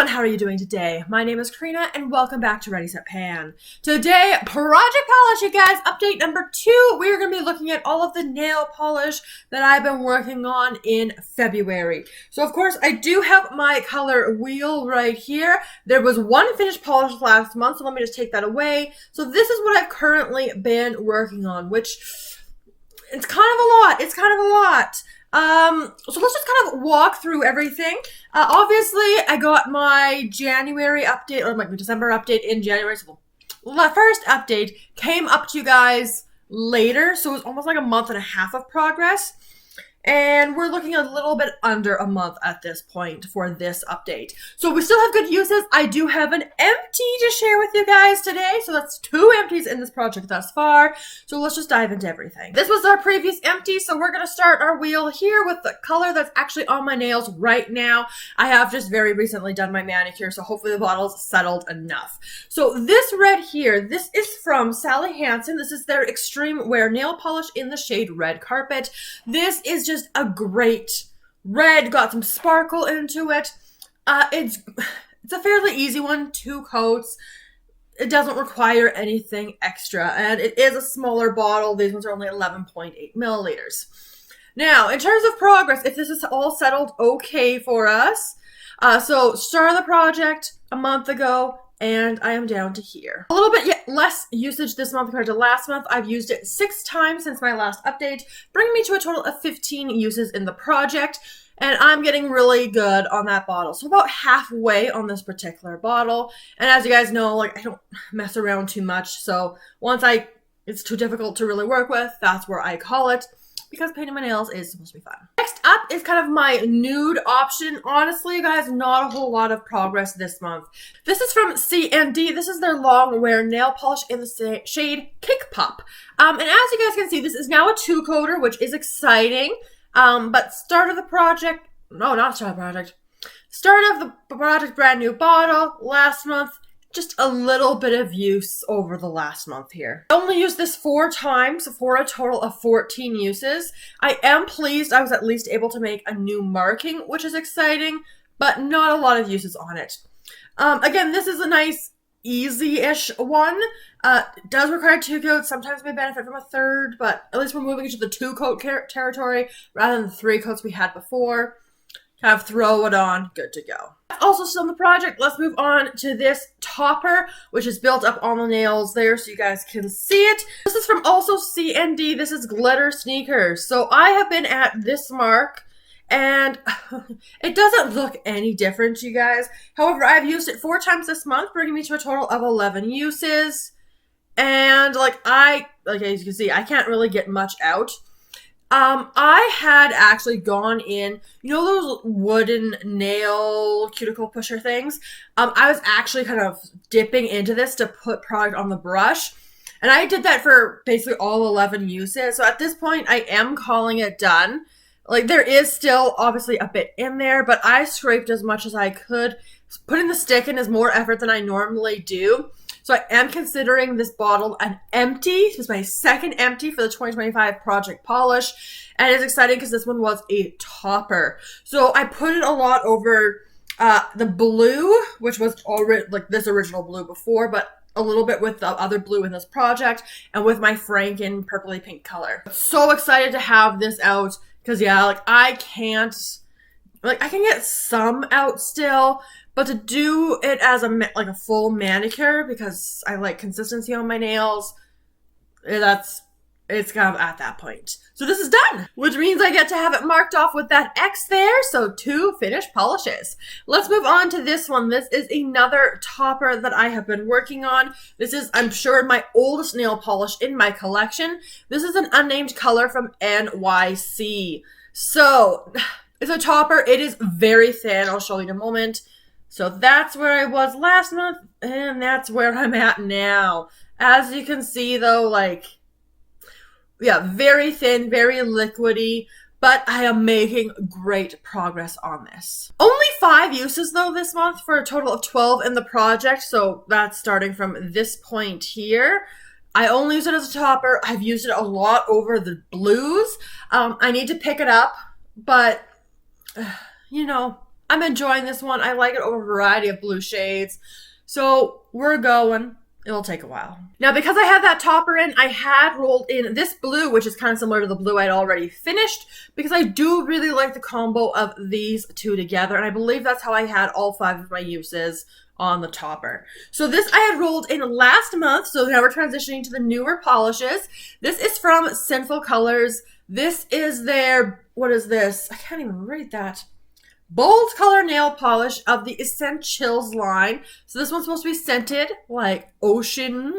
everyone, how are you doing today? My name is Karina and welcome back to Ready Set Pan. Today, project polish, you guys, update number 2. We're going to be looking at all of the nail polish that I've been working on in February. So of course, I do have my color wheel right here. There was one finished polish last month, so let me just take that away. So this is what I've currently been working on, which it's kind of a lot. It's kind of a lot. So let's just kind of walk through everything. Obviously, I got my January update, or my December update in January. So the first update came up to you guys later, so it was almost like a month and a half of progress. And we're looking a little bit under a month at this point for this update. So we still have good uses. I do have an empty to share with you guys today. So that's 2 empties in this project thus far. So let's just dive into everything. This was our previous empty. So we're going to start our wheel here with the color that's actually on my nails right now. I have just very recently done my manicure, so hopefully the bottle's settled enough. So this red here, this is from Hansen. This is their Xtreme Wear nail polish in the shade Red Carpet. This is just a great red, got some sparkle into it. It's a fairly easy one, 2 coats. It doesn't require anything extra, and it is a smaller bottle. These ones are only 11.8 milliliters. Now, in terms of progress, if this is all settled okay for us, so started the project a month ago, and I am down to here. A little bit less usage this month compared to last month. I've used it 6 times since my last update, bringing me to a total of 15 uses in the project. And I'm getting really good on that bottle. So about halfway on this particular bottle. And as you guys know, like, I don't mess around too much. So once it's too difficult to really work with, that's where I call it. Because painting my nails is supposed to be fun. Next up is kind of my nude option. Honestly, you guys, not a whole lot of progress this month. This is from C&D. This is their long wear nail polish in the shade Kick Pop. And as you guys can see, this is now a 2-coater, which is exciting. But start of the project, start of the project, brand new bottle last month. Just a little bit of use over the last month here. I only used this 4 times for a total of 14 uses. I am pleased I was at least able to make a new marking, which is exciting, but not a lot of uses on it. Again, this is a nice, easy-ish one. It does require 2 coats. Sometimes may benefit from a 3rd, but at least we're moving into the 2-coat territory rather than the 3 coats we had before. Kind of throw it on, good to go. Also still in the project, let's move on to this topper, which is built up on the nails there so you guys can see it. This is from also C&D. This is Glitter Sneakers. So I have been at this mark, and it doesn't look any different, you guys. However, I've used it 4 times this month, bringing me to a total of 11 uses. And as you can see, I can't really get much out. I had actually gone in, you know those wooden nail cuticle pusher things? I was actually kind of dipping into this to put product on the brush. And I did that for basically all 11 uses. So at this point, I am calling it done. Like, there is still obviously a bit in there, but I scraped as much as I could. Putting the stick in is more effort than I normally do. So I am considering this bottle an empty. This is my 2nd empty for the 2025 project polish. And it's exciting because this one was a topper. So I put it a lot over the blue, which was already like this original blue before, but a little bit with the other blue in this project and with my Franken purpley pink color. So excited to have this out because I can get some out still. But to do it as a full manicure, because I like consistency on my nails, it's kind of at that point. So this is done, which means I get to have it marked off with that X there. So 2 finished polishes. Let's move on to this one. This is another topper that I have been working on. This is, I'm sure, my oldest nail polish in my collection. This is an unnamed color from N.Y.C. So it's a topper. It is very thin. I'll show you in a moment. So that's where I was last month, and that's where I'm at now. As you can see, though, very thin, very liquidy, but I am making great progress on this. Only 5 uses, though, this month for a total of 12 in the project, so that's starting from this point here. I only use it as a topper. I've used it a lot over the blues. I need to pick it up, but, I'm enjoying this one. I like it over a variety of blue shades. So we're going. It'll take a while. Now, because I had that topper in, I had rolled in this blue, which is kind of similar to the blue I'd already finished, because I do really like the combo of these two together, and I believe that's how I had all 5 of my uses on the topper. So this I had rolled in last month, so now we're transitioning to the newer polishes. This is from Sinful Colors. This is their, what is this? I can't even read that. Bold color nail polish of the Essentials line. So this one's supposed to be scented like ocean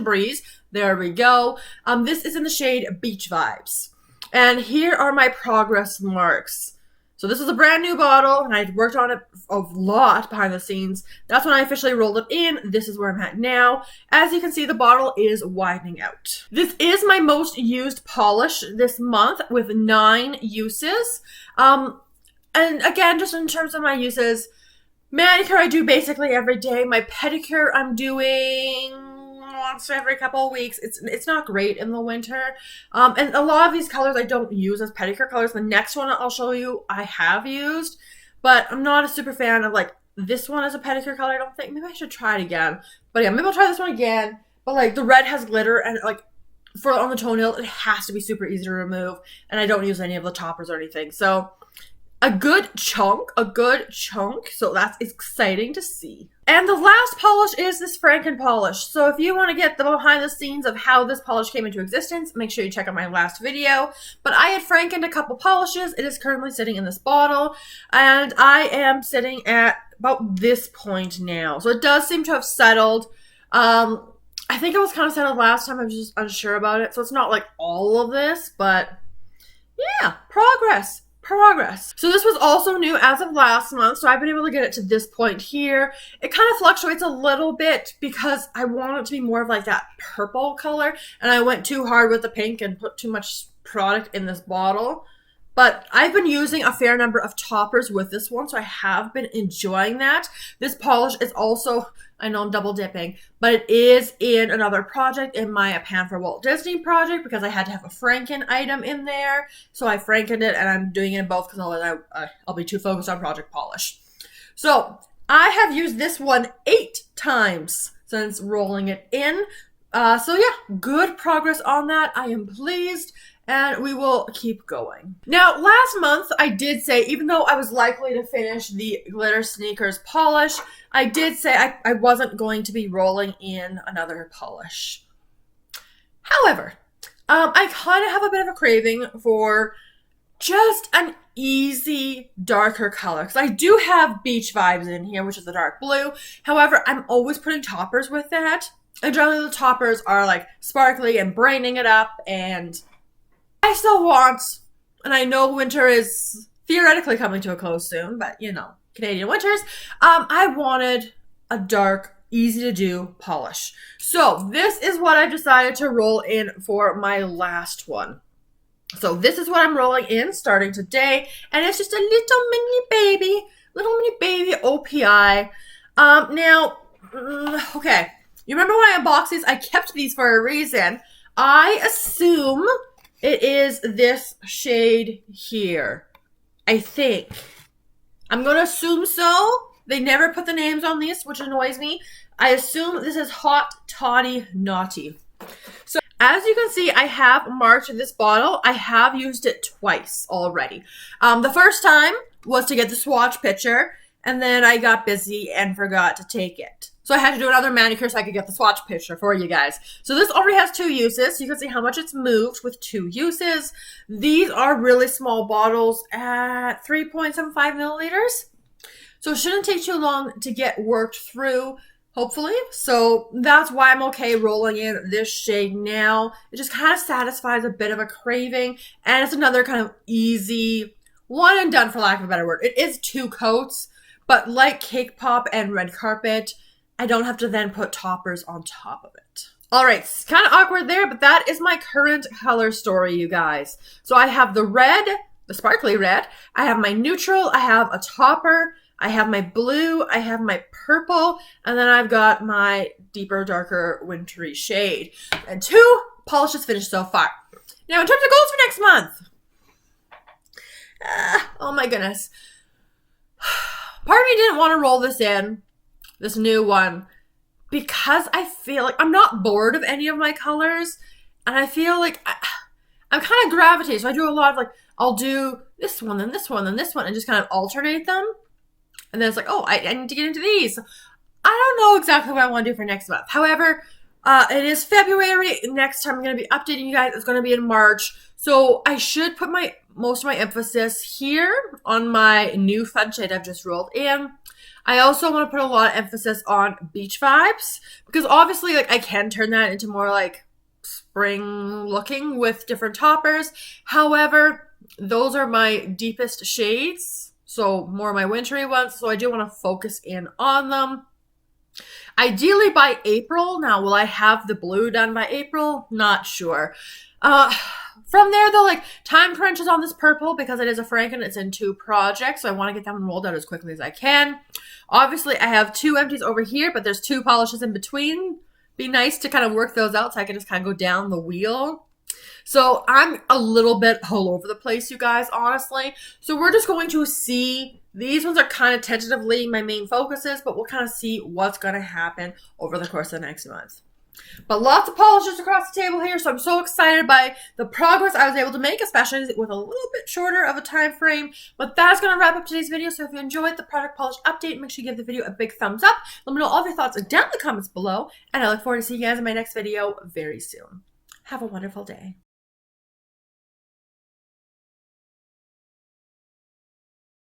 breeze. There we go. This is in the shade Beach Vibes. And here are my progress marks. So this was a brand new bottle, and I'd worked on it a lot behind the scenes. That's when I officially rolled it in. This is where I'm at now. As you can see, the bottle is widening out. This is my most used polish this month with 9 uses. And again, just in terms of my uses, manicure I do basically every day. My pedicure I'm doing once every couple of weeks. It's not great in the winter. And a lot of these colors I don't use as pedicure colors. The next one I'll show you I have used, but I'm not a super fan of like this one as a pedicure color. I don't think. Maybe I should try it again. But yeah, maybe I'll try this one again. But like the red has glitter, and like for on the toenail, it has to be super easy to remove. And I don't use any of the toppers or anything. So a good chunk, so that's exciting to see. And the last polish is this Franken Polish. So if you want to get the behind the scenes of how this polish came into existence, make sure you check out my last video. But I had Frankened a couple polishes. It is currently sitting in this bottle, and I am sitting at about this point now. So it does seem to have settled. I think it was kind of settled last time. I was just unsure about it. So it's not like all of this, but yeah, progress. So this was also new as of last month, so I've been able to get it to this point here. It kind of fluctuates a little bit because I want it to be more of like that purple color, and I went too hard with the pink and put too much product in this bottle. But I've been using a fair number of toppers with this one, so I have been enjoying that. This polish is also, I know I'm double dipping, but it is in another project, in my A Pan for Walt Disney project, because I had to have a Franken item in there. So I Frankened it, and I'm doing it in both because otherwise I'll be too focused on project polish. So I have used this one 8 times since rolling it in. So yeah, good progress on that. I am pleased. And we will keep going. Now, last month, I did say, even though I was likely to finish the Glitter Sneakers polish, I did say I wasn't going to be rolling in another polish. However, I kind of have a bit of a craving for just an easy, darker color. Because I do have Beach Vibes in here, which is the dark blue. However, I'm always putting toppers with that. And generally, the toppers are like sparkly and brightening it up, and I still want, and I know winter is theoretically coming to a close soon, but you know, Canadian winters, I wanted a dark, easy to do polish. So this is what I decided to roll in for my last one. So this is what I'm rolling in starting today, and it's just a little mini baby OPI. Now, okay, you remember when I unboxed these? I kept these for a reason. I assume it is this shade here, I think. I'm going to assume so. They never put the names on these, which annoys me. I assume this is Hot Toddy Naughty. So as you can see, I have marked this bottle. I have used it twice already. The first time was to get the swatch picture, and then I got busy and forgot to take it. So I had to do another manicure so I could get the swatch picture for you guys. So this already has 2 uses. You can see how much it's moved with 2 uses. These are really small bottles at 3.75 milliliters. So it shouldn't take too long to get worked through, hopefully. So that's why I'm okay rolling in this shade now. It just kind of satisfies a bit of a craving. And it's another kind of easy one and done, for lack of a better word. It is 2 coats, but like Cake Pop and Red Carpet, I don't have to then put toppers on top of it. All right, it's kind of awkward there, but that is my current color story, you guys. So I have the red, the sparkly red. I have my neutral. I have a topper. I have my blue. I have my purple. And then I've got my deeper, darker, wintry shade. And 2 polishes finished so far. Now, in terms of goals for next month. Oh my goodness. part of me didn't want to roll this in, this new one, because I feel like I'm not bored of any of my colors, and I feel like I'm kind of gravitating. So I do a lot of like, I'll do this one, then this one, then this one, and just kind of alternate them. And then it's like, oh, I need to get into these. I don't know exactly what I want to do for next month. However, it is February. Next time I'm going to be updating you guys. It's going to be in March. So I should put most of my emphasis here on my new fun shade I've just rolled in. I also want to put a lot of emphasis on beach vibes, because obviously like I can turn that into more like spring looking with different toppers. However, those are my deepest shades, so more my wintry ones. So I do want to focus in on them. Ideally by April. Now, will I have the blue done by April? Not sure. From there, though, like, time crunches on this purple because it is a Franken. It's in 2 projects, so I want to get them rolled out as quickly as I can. Obviously, I have 2 empties over here, but there's 2 polishes in between. Be nice to kind of work those out so I can just kind of go down the wheel. So I'm a little bit all over the place, you guys, honestly. So we're just going to see. These ones are kind of tentatively my main focuses, but we'll kind of see what's going to happen over the course of the next month. But lots of polishes across the table here, so I'm so excited by the progress I was able to make, especially with a little bit shorter of a time frame. But that's going to wrap up today's video. So if you enjoyed the product polish update, make sure you give the video a big thumbs up. Let me know all of your thoughts down in the comments below, and I look forward to seeing you guys in my next video very soon. Have a wonderful day.